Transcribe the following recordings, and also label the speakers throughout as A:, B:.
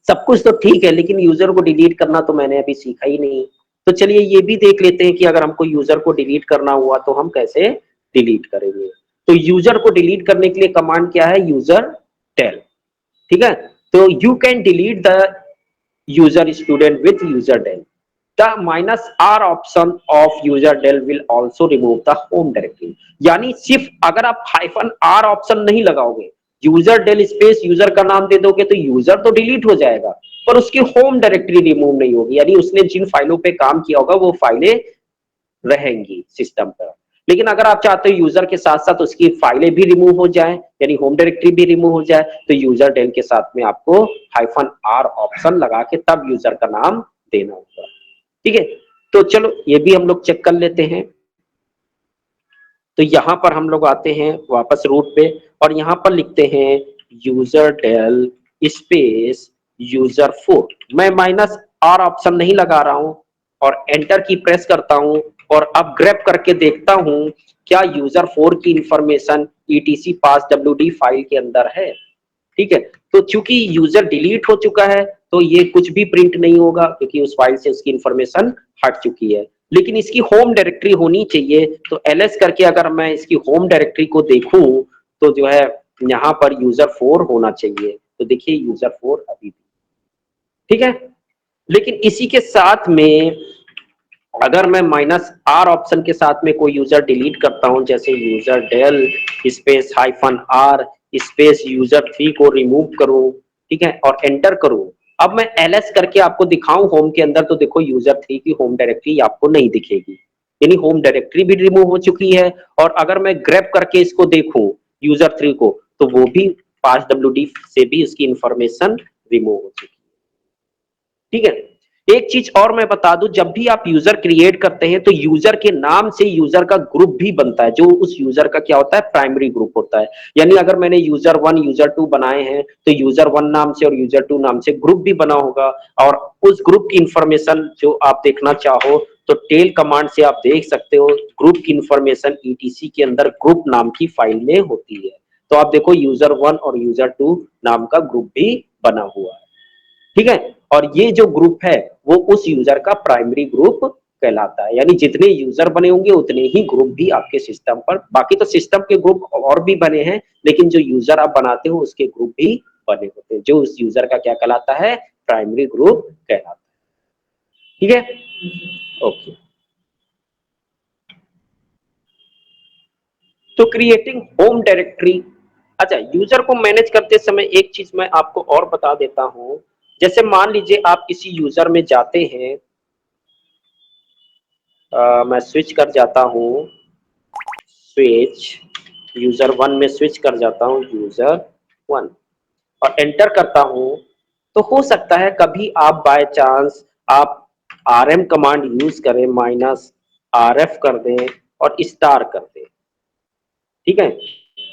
A: सब कुछ तो ठीक है, लेकिन यूजर को डिलीट करना तो मैंने अभी सीखा ही नहीं। तो चलिए ये भी देख लेते हैं कि अगर हमको यूजर को डिलीट करना हुआ तो हम कैसे डिलीट करेंगे। तो यूजर को डिलीट करने के लिए कमांड क्या है, यूजर टेल। ठीक है, तो you can delete the user student with user del. The -r option of user del will also remove the home directory. यानी सिर्फ अगर आप -r ऑप्शन नहीं लगाओगे, यूजर डेल स्पेस यूजर का नाम दे दोगे तो यूजर तो डिलीट हो जाएगा, पर उसकी होम डायरेक्टरी रिमूव नहीं होगी। यानी उसने जिन फाइलों पे काम किया होगा वो फाइलें रहेंगी सिस्टम पर। लेकिन अगर आप चाहते हो यूजर के साथ साथ उसकी फाइलें भी रिमूव हो जाए, यानी होम डायरेक्टरी भी रिमूव हो जाए, तो यूजर डेल के साथ में आपको -r ऑप्शन लगा के तब यूजर का नाम देना होगा। ठीक है, तो चलो ये भी हम लोग चेक कर लेते हैं। तो यहां पर हम लोग आते हैं वापस रूट पे और यहां पर लिखते हैं यूजर डेल स्पेस यूजर 4। मैं -r ऑप्शन नहीं लगा रहा हूं और एंटर की प्रेस करता हूं और अब ग्रैब करके देखता हूं क्या यूजर 4 की इंफॉर्मेशन etc पास wd फाइल के अंदर है। ठीक है, तो चूंकि यूजर डिलीट हो चुका है तो ये कुछ भी प्रिंट नहीं होगा क्योंकि उस फाइल से उसकी इंफॉर्मेशन हट चुकी है। लेकिन इसकी होम डायरेक्टरी होनी चाहिए, तो ls करके अगर मैं इसकी होम डायरेक्टरी को देखूं तो जो है यहाँ पर यूजर 4 होना चाहिए। तो देखिए यूजर 4 अभी भी ठीक है। लेकिन इसी के साथ में अगर मैं -r ऑप्शन के साथ में कोई यूजर डिलीट करता हूं, जैसे user del space -r space user 3 को रिमूव करूं, ठीक है, और एंटर करूं, अब मैं ls करके आपको दिखाऊं होम के अंदर, तो देखो यूजर 3 की होम डायरेक्टरी आपको नहीं दिखेगी, यानी होम डायरेक्टरी भी रिमूव हो चुकी है। और अगर मैं ग्रैब करके इसको देखूं यूजर 3 को, तो वो भी पास wd से भी उसकी इंफॉर्मेशन रिमूव हो चुकी है। ठीक है, एक चीज और मैं बता दूं, जब भी आप यूजर क्रिएट करते हैं तो यूजर के नाम से यूजर का ग्रुप भी बनता है, जो उस यूजर का क्या होता है, प्राइमरी ग्रुप होता है। यानी अगर मैंने यूजर 1 यूजर 2 बनाए हैं तो यूजर 1 नाम से और यूजर 2 नाम से ग्रुप भी बना होगा, और उस ग्रुप की इंफॉर्मेशन जो आप देखना चाहो तो टेल कमांड से आप देख सकते हो, ग्रुप की इंफॉर्मेशन ईटीसी के अंदर ग्रुप नाम की फाइल में होती है। तो आप देखो यूजर 1 और यूजर 2 नाम का ग्रुप भी बना हुआ है। ठीक है, और ये जो ग्रुप है वो उस यूजर का प्राइमरी ग्रुप कहलाता है। यानी जितने यूजर बने होंगे उतने ही ग्रुप भी आपके सिस्टम पर, बाकी तो सिस्टम के ग्रुप और भी बने हैं, लेकिन जो यूजर आप बनाते हो उसके ग्रुप भी बने होते हैं, जो उस यूजर का क्या कहलाता है, प्राइमरी ग्रुप कहलाता है। ठीक है, ओके। तो क्रिएटिंग होम डायरेक्टरी। अच्छा, यूजर को मैनेज करते समय एक चीज मैं आपको और बता देता हूं। जैसे मान लीजिए आप किसी यूजर में जाते हैं, मैं स्विच कर जाता हूँ, स्विच यूजर 1 में स्विच कर जाता हूँ, यूजर 1, और एंटर करता हूँ, तो हो सकता है कभी आप बाय चांस आप rm कमांड यूज करें, -rf कर दें और स्टार कर दें। ठीक है,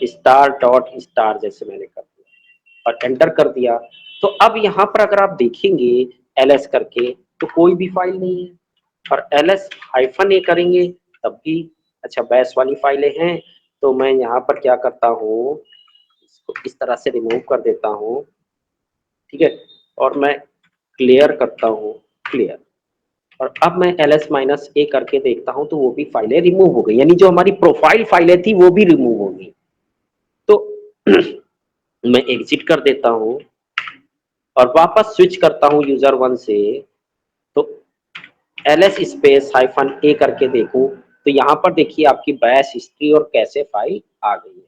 A: स्टार डॉट स्टार जैसे मैंने कर दिया और एंटर कर दिया, तो अब यहाँ पर अगर आप देखेंगे ls करके तो कोई भी फाइल नहीं है, और ls -a करेंगे तब भी। अच्छा, बैश वाली फाइलें हैं, तो मैं यहाँ पर क्या करता हूँ, इसको इस तरह से रिमूव कर देता हूँ। ठीक है, और मैं क्लियर करता हूँ, क्लियर, और अब मैं ls-a करके देखता हूँ तो वो भी फाइलें रिमूव हो गई, यानी जो हमारी प्रोफाइल फाइलें थी वो भी रिमूव हो गई। तो मैं एग्जिट कर देता हूँ और वापस स्विच करता हूँ यूजर 1 से, तो ls स्पेस -a करके देखूं तो यहाँ पर देखिए आपकी बैश हिस्ट्री और कैसे फाइल आ गई है,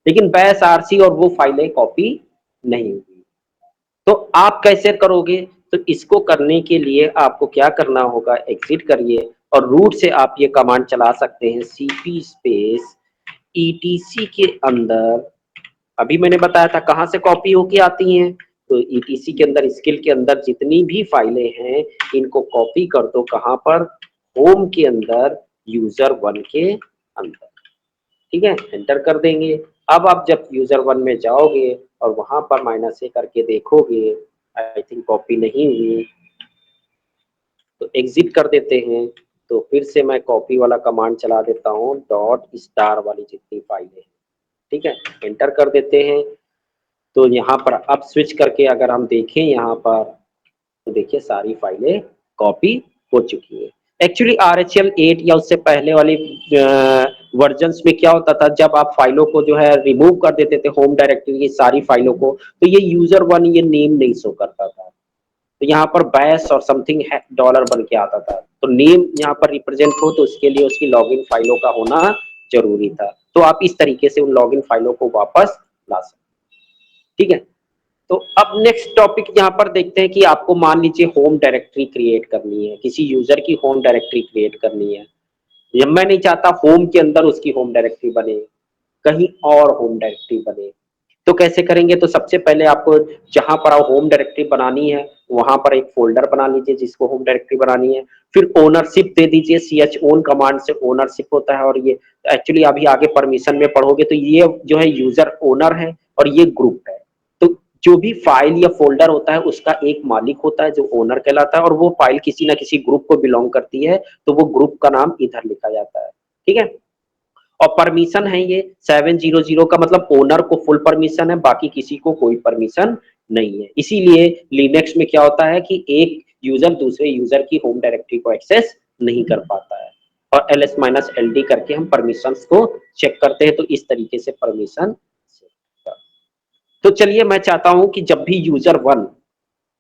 A: लेकिन बैश आरसी और वो फाइलें कॉपी नहीं हुई। तो आप कैसे करोगे, तो इसको करने के लिए आपको क्या करना होगा, एग्जिट करिए और रूट से आप ये कमांड चला सकते हैं, cp स्पेस etc के अंदर, अभी मैंने बताया था कहाँ से कॉपी होके आती हैं, तो ईटीसी के अंदर स्किल के अंदर जितनी भी फाइलें हैं इनको कॉपी कर दो, कहाँ पर, होम के अंदर यूजर 1 के अंदर। ठीक है, एंटर कर देंगे। अब आप जब यूजर 1 में जाओगे और वहां पर -a करके देखोगे, आई थिंक कॉपी नहीं हुई, तो एग्जिट कर देते हैं। तो फिर से मैं कॉपी वाला कमांड चला देता हूँ, डॉट स्टार वाली जितनी फाइलें हैं, ठीक है, एंटर कर देते हैं। तो यहाँ पर अब स्विच करके अगर हम देखें यहाँ पर, तो देखिए सारी फाइलें कॉपी हो चुकी है। एक्चुअली RHEL 8 या उससे पहले वाली वर्जन्स में क्या होता था, जब आप फाइलों को जो है रिमूव कर देते थे होम डायरेक्टरी की सारी फाइलों को, तो ये यूजर वन ये नेम नहीं शो करता था। तो यहाँ पर बैश और समथिंग डॉलर बन के आता था। तो नेम यहाँ पर रिप्रेजेंट हो तो उसके लिए उसकी लॉगिन फाइलों का होना जरूरी था। तो आप इस तरीके से उन लॉगिन फाइलों को वापस ला सकते, ठीक है। तो अब नेक्स्ट टॉपिक यहाँ पर देखते हैं कि आपको मान लीजिए होम डायरेक्टरी क्रिएट करनी है, किसी यूजर की होम डायरेक्टरी क्रिएट करनी है। या मैं नहीं चाहता होम के अंदर उसकी होम डायरेक्टरी बने, कहीं और होम डायरेक्टरी बने। तो कैसे करेंगे, तो सबसे पहले आपको जहां पर होम डायरेक्टरी बनानी है वहां पर एक फोल्डर बना लीजिए जिसको होम डायरेक्टरी बनानी है। फिर ओनरशिप दे दीजिए, chown कमांड से ओनरशिप होता है। और ये एक्चुअली अभी आगे परमिशन में पढ़ोगे तो ये जो है यूजर ओनर है और ये ग्रुप है। तो जो भी फाइल या फोल्डर होता है उसका एक मालिक होता है जो ओनर कहलाता है, और वो फाइल किसी ना किसी ग्रुप को बिलोंग करती है, तो वो ग्रुप का नाम इधर लिखा जाता है, ठीक है। और परमिशन है ये 700 का, मतलब ओनर को फुल परमिशन है, बाकी किसी को कोई परमिशन नहीं है। इसीलिए लिनक्स में क्या होता है कि एक यूजर दूसरे यूजर की होम डायरेक्टरी को एक्सेस नहीं कर पाता है। और ls-ld करके हम परमिशन को चेक करते हैं, तो इस तरीके से परमिशन। तो चलिए, मैं चाहता हूं कि जब भी यूजर वन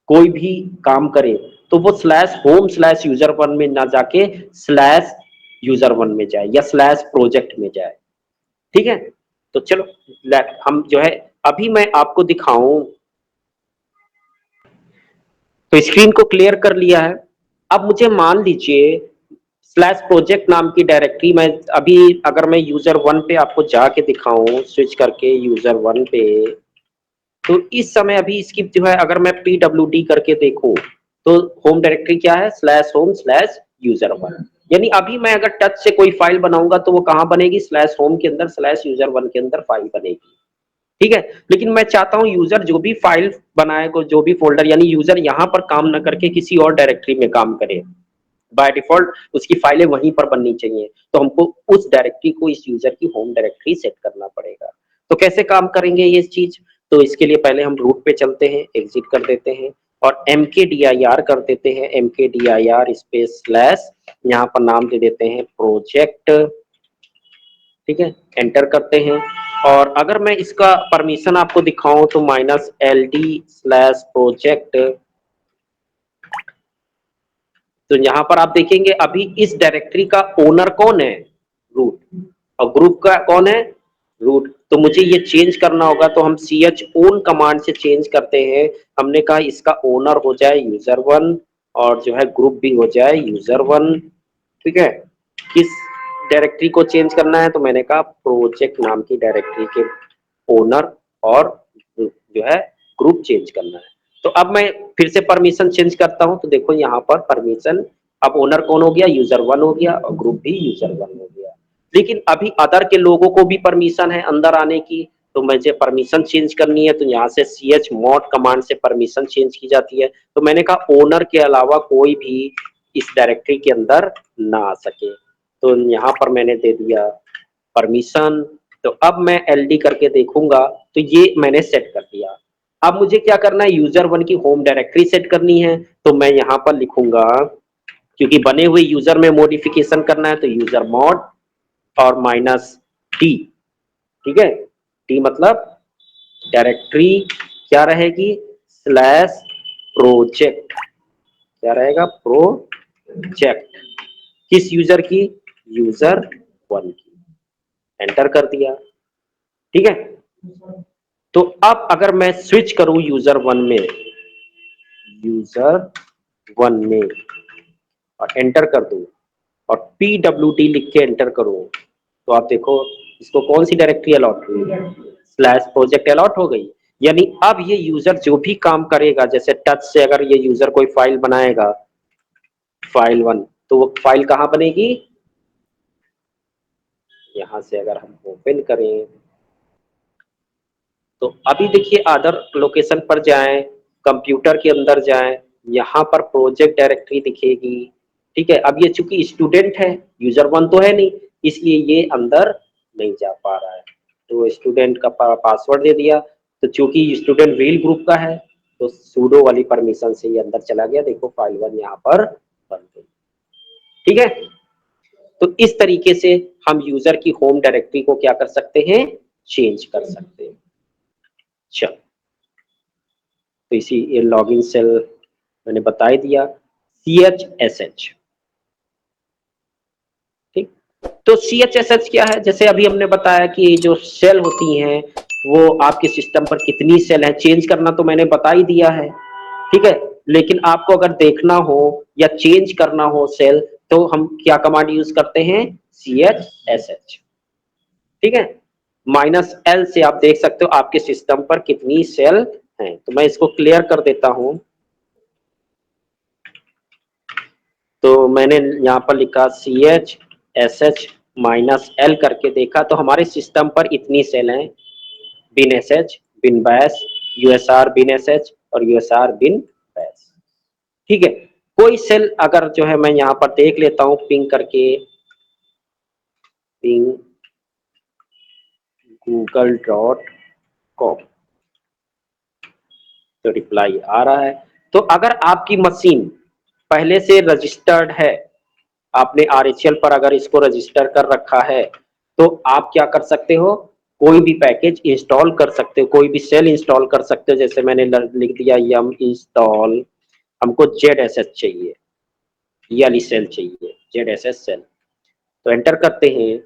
A: कोई भी काम करे तो वो /home/user1 में ना जाके /user1 में जाए या /project में जाए, ठीक है। तो चलो हम जो है अभी मैं आपको दिखाऊं। तो स्क्रीन को क्लियर कर लिया है। अब मुझे मान लीजिए /project नाम की डायरेक्टरी, मैं अभी अगर मैं यूजर वन पे आपको जाके दिखाऊं, स्विच करके यूजर वन पे, तो इस समय अभी इसकी जो है अगर मैं pwd करके देखूं तो होम डायरेक्टरी क्या है, /home/user1। यानी अभी मैं अगर टच से कोई फाइल बनाऊंगा तो वो कहां बनेगी, /home के अंदर /user1 के अंदर फाइल बनेगी, ठीक है। लेकिन मैं चाहता हूं यूजर जो भी फाइल बनाए को, जो भी फोल्डर, यानी यूजर यहां पर काम न करके किसी और डायरेक्टरी में काम करे। बाय डिफॉल्ट उसकी फाइलें वहीं पर बननी चाहिए, तो हमको उस डायरेक्टरी को इस यूजर की होम डायरेक्टरी सेट करना पड़ेगा। तो कैसे काम करेंगे ये चीज, तो इसके लिए पहले हम रूट पे चलते हैं, एग्जिट कर देते हैं और mkdir कर देते हैं, mkdir स्पेस स्लैश, यहाँ पर नाम दे देते हैं प्रोजेक्ट, ठीक है। एंटर करते हैं। और अगर मैं इसका परमिशन आपको दिखाऊं तो -ld/project, तो यहाँ पर आप देखेंगे अभी इस डायरेक्टरी का ओनर कौन है, रूट, और ग्रुप का कौन है, रूट। तो मुझे ये चेंज करना होगा, तो हम chown कमांड से चेंज करते हैं। हमने कहा इसका ओनर हो जाए यूजर वन और जो है ग्रुप भी हो जाए यूजर वन, ठीक है। किस डायरेक्टरी को चेंज करना है, तो मैंने कहा प्रोजेक्ट नाम की डायरेक्टरी के ओनर और जो है ग्रुप चेंज करना है। तो अब मैं फिर से परमिशन चेंज करता हूं, तो देखो यहाँ पर परमिशन, अब ओनर कौन हो गया, यूजर वन हो गया और ग्रुप भी यूजर वन हो गया। लेकिन अभी अदर के लोगों को भी परमिशन है अंदर आने की, तो मुझे परमिशन चेंज करनी है, तो यहाँ से chmod कमांड से परमिशन चेंज की जाती है। तो मैंने कहा ओनर के अलावा कोई भी इस डायरेक्टरी के अंदर ना आ सके, तो यहाँ पर मैंने दे दिया परमिशन। तो अब मैं ld करके देखूंगा तो ये मैंने सेट कर दिया। अब मुझे क्या करना है, यूजर वन की होम डायरेक्टरी सेट करनी है, तो मैं यहाँ पर लिखूंगा, क्योंकि बने हुए यूजर में मॉडिफिकेशन करना है, तो यूजर मॉड और -t, ठीक है। t मतलब डायरेक्टरी क्या रहेगी, /project, क्या रहेगा, प्रोजेक्ट, किस यूजर की, यूजर वन की। एंटर कर दिया, ठीक है। तो अब अगर मैं स्विच करूं यूजर वन में, यूजर वन में और एंटर कर दूं और pwd लिख के एंटर करूं, तो आप देखो इसको कौन सी डायरेक्टरी अलॉट हुई, /project अलॉट हो गई। यानी अब ये यूजर जो भी काम करेगा, जैसे टच से अगर ये यूजर कोई फाइल बनाएगा, फाइल वन, तो वो फाइल कहां बनेगी, यहां से अगर हम ओपन करें तो अभी देखिए अदर लोकेशन पर जाएं, कंप्यूटर के अंदर जाएं, यहाँ पर प्रोजेक्ट डायरेक्टरी दिखेगी, ठीक है। अब ये चूंकि स्टूडेंट है, यूजर वन तो है नहीं, इसलिए ये अंदर नहीं जा पा रहा है, तो स्टूडेंट का पासवर्ड दे दिया। तो चूंकि स्टूडेंट व्हील ग्रुप का है तो सूडो वाली परमिशन से ये अंदर चला गया, देखो फाइल 1 यहाँ पर बन गई। ठीक है, तो इस तरीके से हम यूजर की होम डायरेक्टरी को क्या कर सकते हैं, चेंज कर सकते हैं। चलो, तो इसी ये लॉगिन सेल मैंने बता ही दिया, CHSH। ठीक, तो CHSH क्या है, जैसे अभी हमने बताया कि जो सेल होती हैं वो आपके सिस्टम पर कितनी सेल है, चेंज करना तो मैंने बता ही दिया है। ठीक है, लेकिन आपको अगर देखना हो या चेंज करना हो सेल, तो हम क्या कमांड यूज करते हैं, CHSH। ठीक है, -L से आप देख सकते हो आपके सिस्टम पर कितनी सेल हैं। तो मैं इसको क्लियर कर देता हूं। तो मैंने यहाँ पर लिखा CHSH-L करके देखा तो हमारे सिस्टम पर इतनी सेल हैं, बिन SH, बिन बैश, USR बिन SH और USR बिन बैश। ठीक है, कोई सेल अगर जो है मैं यहाँ पर देख लेता हूँ पिंग करके, पिंग google.com, तो रिप्लाई आ रहा है। तो अगर आपकी मशीन पहले से रजिस्टर्ड है, आपने RHL पर अगर इसको रजिस्टर कर रखा है, तो आप क्या कर सकते हो, कोई भी पैकेज इंस्टॉल कर सकते हो, कोई भी सेल इंस्टॉल कर सकते हो। जैसे मैंने लिख दिया यम इंस्टॉल, हमको ZSH चाहिए, ये वाली सेल चाहिए, ZSH सेल, तो एंटर करते हैं।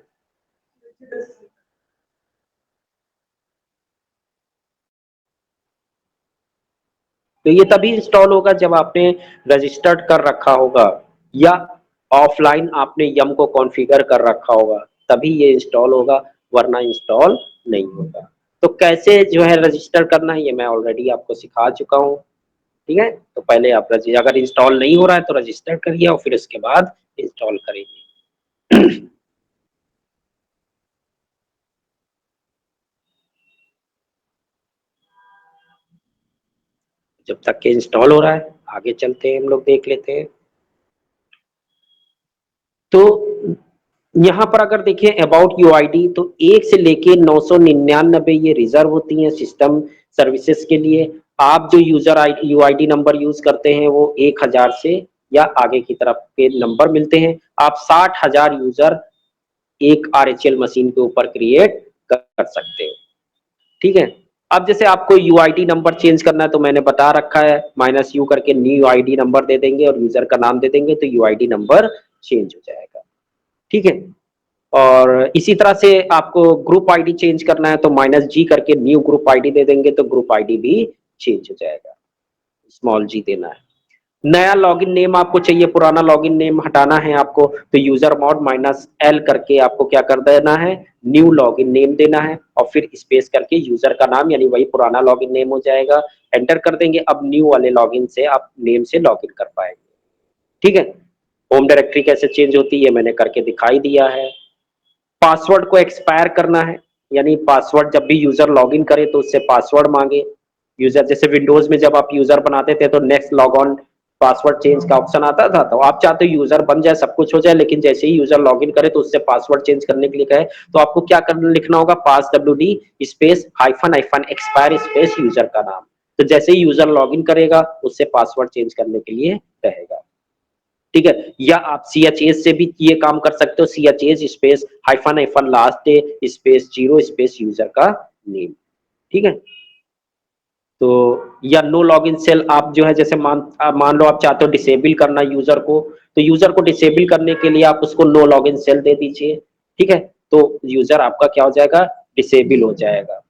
A: तो ये तभी इंस्टॉल होगा जब आपने रजिस्टर्ड कर रखा होगा या ऑफलाइन आपने यम को कॉन्फ़िगर कर रखा होगा, तभी ये इंस्टॉल होगा, वरना इंस्टॉल नहीं होगा। तो कैसे जो है रजिस्टर करना है ये मैं ऑलरेडी आपको सिखा चुका हूँ। ठीक है, तो पहले आप अगर इंस्टॉल नहीं हो रहा है तो रजिस्टर करिए और फिर उसके बाद इंस्टॉल करेंगे। जब तक के इंस्टॉल हो रहा है आगे चलते हैं, हम लोग देख लेते हैं। तो यहाँ पर अगर देखें अबाउट यूआईडी, तो 1 से लेके 999 ये रिजर्व होती हैं सिस्टम सर्विसेज के लिए। आप जो यूजर यूआईडी नंबर यूज करते हैं वो 1000 से या आगे की तरफ के नंबर मिलते हैं। आप 60,000 यूजर एक RHL मशीन के ऊपर क्रिएट कर सकते हो। ठीक है, अब जैसे आपको यूआईडी नंबर चेंज करना है तो मैंने बता रखा है, -U करके न्यू आईडी नंबर दे देंगे और यूजर का नाम दे देंगे तो यूआईडी नंबर चेंज हो जाएगा। ठीक है, और इसी तरह से आपको ग्रुप आईडी चेंज करना है तो -G करके न्यू ग्रुप आईडी दे देंगे तो ग्रुप आईडी भी चेंज हो जाएगा, g देना है। नया लॉगिन नेम आपको चाहिए, पुराना लॉगिन नेम हटाना है आपको, तो यूजर मॉड -L करके आपको क्या कर देना है, न्यू लॉगिन नेम देना है और फिर स्पेस करके यूजर का नाम, यानी वही पुराना लॉगिन नेम हो जाएगा, एंटर कर देंगे। अब न्यू वाले लॉगिन से आप नेम से लॉगिन कर पाएंगे। ठीक है, होम डायरेक्टरी कैसे चेंज होती है मैंने करके दिखाई दिया है। पासवर्ड को एक्सपायर करना है, यानी पासवर्ड जब भी यूजर लॉगिन करे तो उससे पासवर्ड मांगे। यूजर जैसे विंडोज में जब आप यूजर बनाते थे तो next log on password change का ऑप्शन आता था, तो आप चाहते हो यूजर बन जाए, सब कुछ हो जाए, लेकिन जैसे ही यूजर लॉगिन करे तो उससे पासवर्ड चेंज करने के लिए कहे तो आपको क्या करना, लिखना होगा पास WD space hyphen hyphen expire space user का नाम। तो जैसे ही यूजर लॉगिन करेगा उससे पासवर्ड चेंज करने के लिए रहेगा। ठीक है, या आप CHS से भी ये काम कर सकते हो, CHS space hyphen hyphen last space 0 space user का नेम। ठीक है, तो या नो लॉगिन सेल आप जो है जैसे मान लो आप चाहते हो डिसेबल करना यूजर को, तो यूजर को डिसेबल करने के लिए आप उसको नो लॉगिन सेल दे दीजिए। ठीक है, तो यूजर आपका क्या हो जाएगा, डिसेबल हो जाएगा।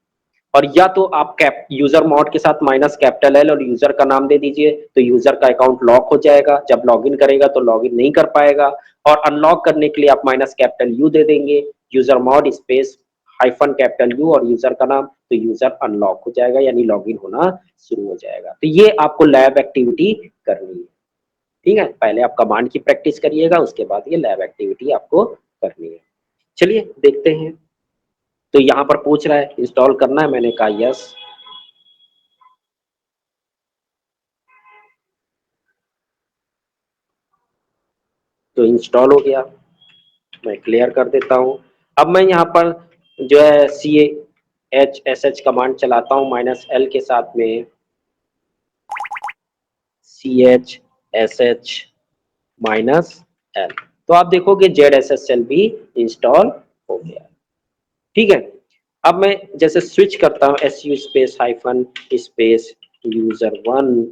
A: और या तो आप कैप यूजर मॉड के साथ -L और यूजर का नाम दे दीजिए, तो यूजर का अकाउंट लॉक हो जाएगा, जब लॉगिन करेगा तो लॉगिन नहीं कर पाएगा। और अनलॉक करने के लिए आप -U दे देंगे, यूजर मॉड स्पेस -U और यूजर का नाम, तो यूजर अनलॉक हो जाएगा, यानी लॉगिन होना शुरू हो जाएगा। तो ये आपको लैब एक्टिविटी करनी है। ठीक है, पहले आप कमांड की प्रैक्टिस करिएगा, उसके बाद ये लैब एक्टिविटी आपको करनी है। चलिए देखते हैं। तो यहाँ पर पूछ रहा है इंस्टॉल करना है, मैंने कहा यस, तो इंस्टॉल हो गया। मैं क्लियर कर देता हूँ। अब मैं यहाँ पर जो है HSH कमांड चलाता हूँ -L के साथ में, CHSH -L, तो आप देखोगे ZSSL भी इंस्टॉल हो गया। ठीक है, अब मैं जैसे स्विच करता हूँ SU space hyphen space user1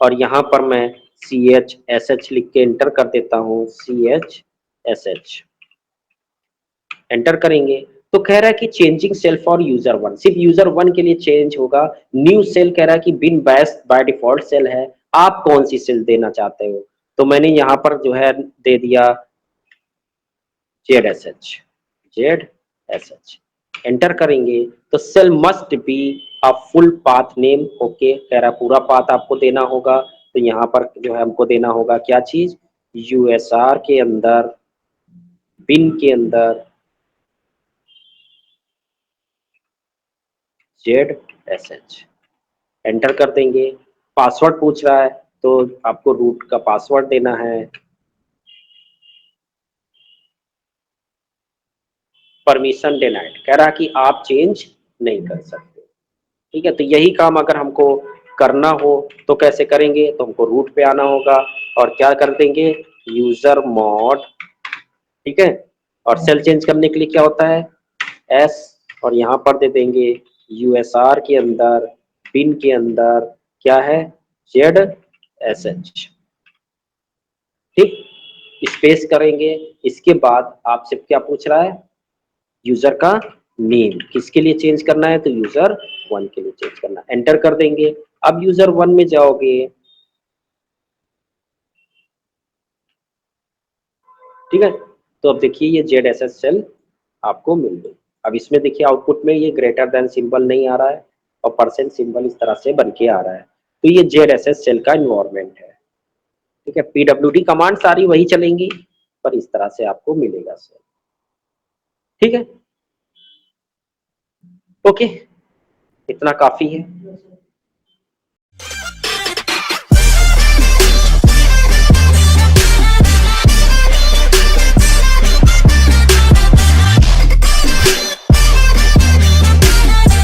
A: और यहाँ पर मैं CHSH लिख के एंटर कर देता हूँ, CHSH एंटर करेंगे तो कह रहा है कि चेंजिंग सेल फॉर user1, सिर्फ user1 के लिए चेंज होगा। न्यू सेल कह रहा है कि bin bash by default shell है, आप कौन सी सेल देना चाहते हो, तो मैंने यहाँ पर जो है दे दिया ZSH एंटर करेंगे तो shell must be a full path name. Okay, कह रहा पूरा पाथ आपको देना होगा, तो यहाँ पर जो है हमको देना होगा क्या चीज, USR के अंदर बिन के अंदर ZSH एंटर कर देंगे। पासवर्ड पूछ रहा है तो आपको रूट का पासवर्ड देना है। परमिशन डिनाइड, कह रहा कि आप चेंज नहीं कर सकते। ठीक है, तो यही काम अगर हमको करना हो तो कैसे करेंगे, तो हमको रूट पे आना होगा और क्या कर देंगे, यूजर मॉड। ठीक है, और सेल चेंज करने के लिए क्या होता है, एस, और यहाँ पर दे देंगे यूएसआर के अंदर बिन के अंदर क्या है, ZSH। ठीक, स्पेस करेंगे। इसके बाद आपसे क्या पूछ रहा है, यूजर का नेम किसके लिए चेंज करना है, तो user1 के लिए चेंज करना है, एंटर कर देंगे। अब user1 में जाओगे, ठीक है, तो अब देखिए ये ZSH सेल आपको मिल गई। अब इसमें देखिए आउटपुट में ये ग्रेटर देन सिंबल नहीं आ रहा है और परसेंट सिंबल इस तरह से बन के आ रहा है, तो ये ZSH सेल का इन्वायरमेंट है। ठीक है, PWD कमांड सारी वही चलेंगी पर इस तरह से आपको मिलेगा सेल। ठीक है, ओके, इतना काफी है।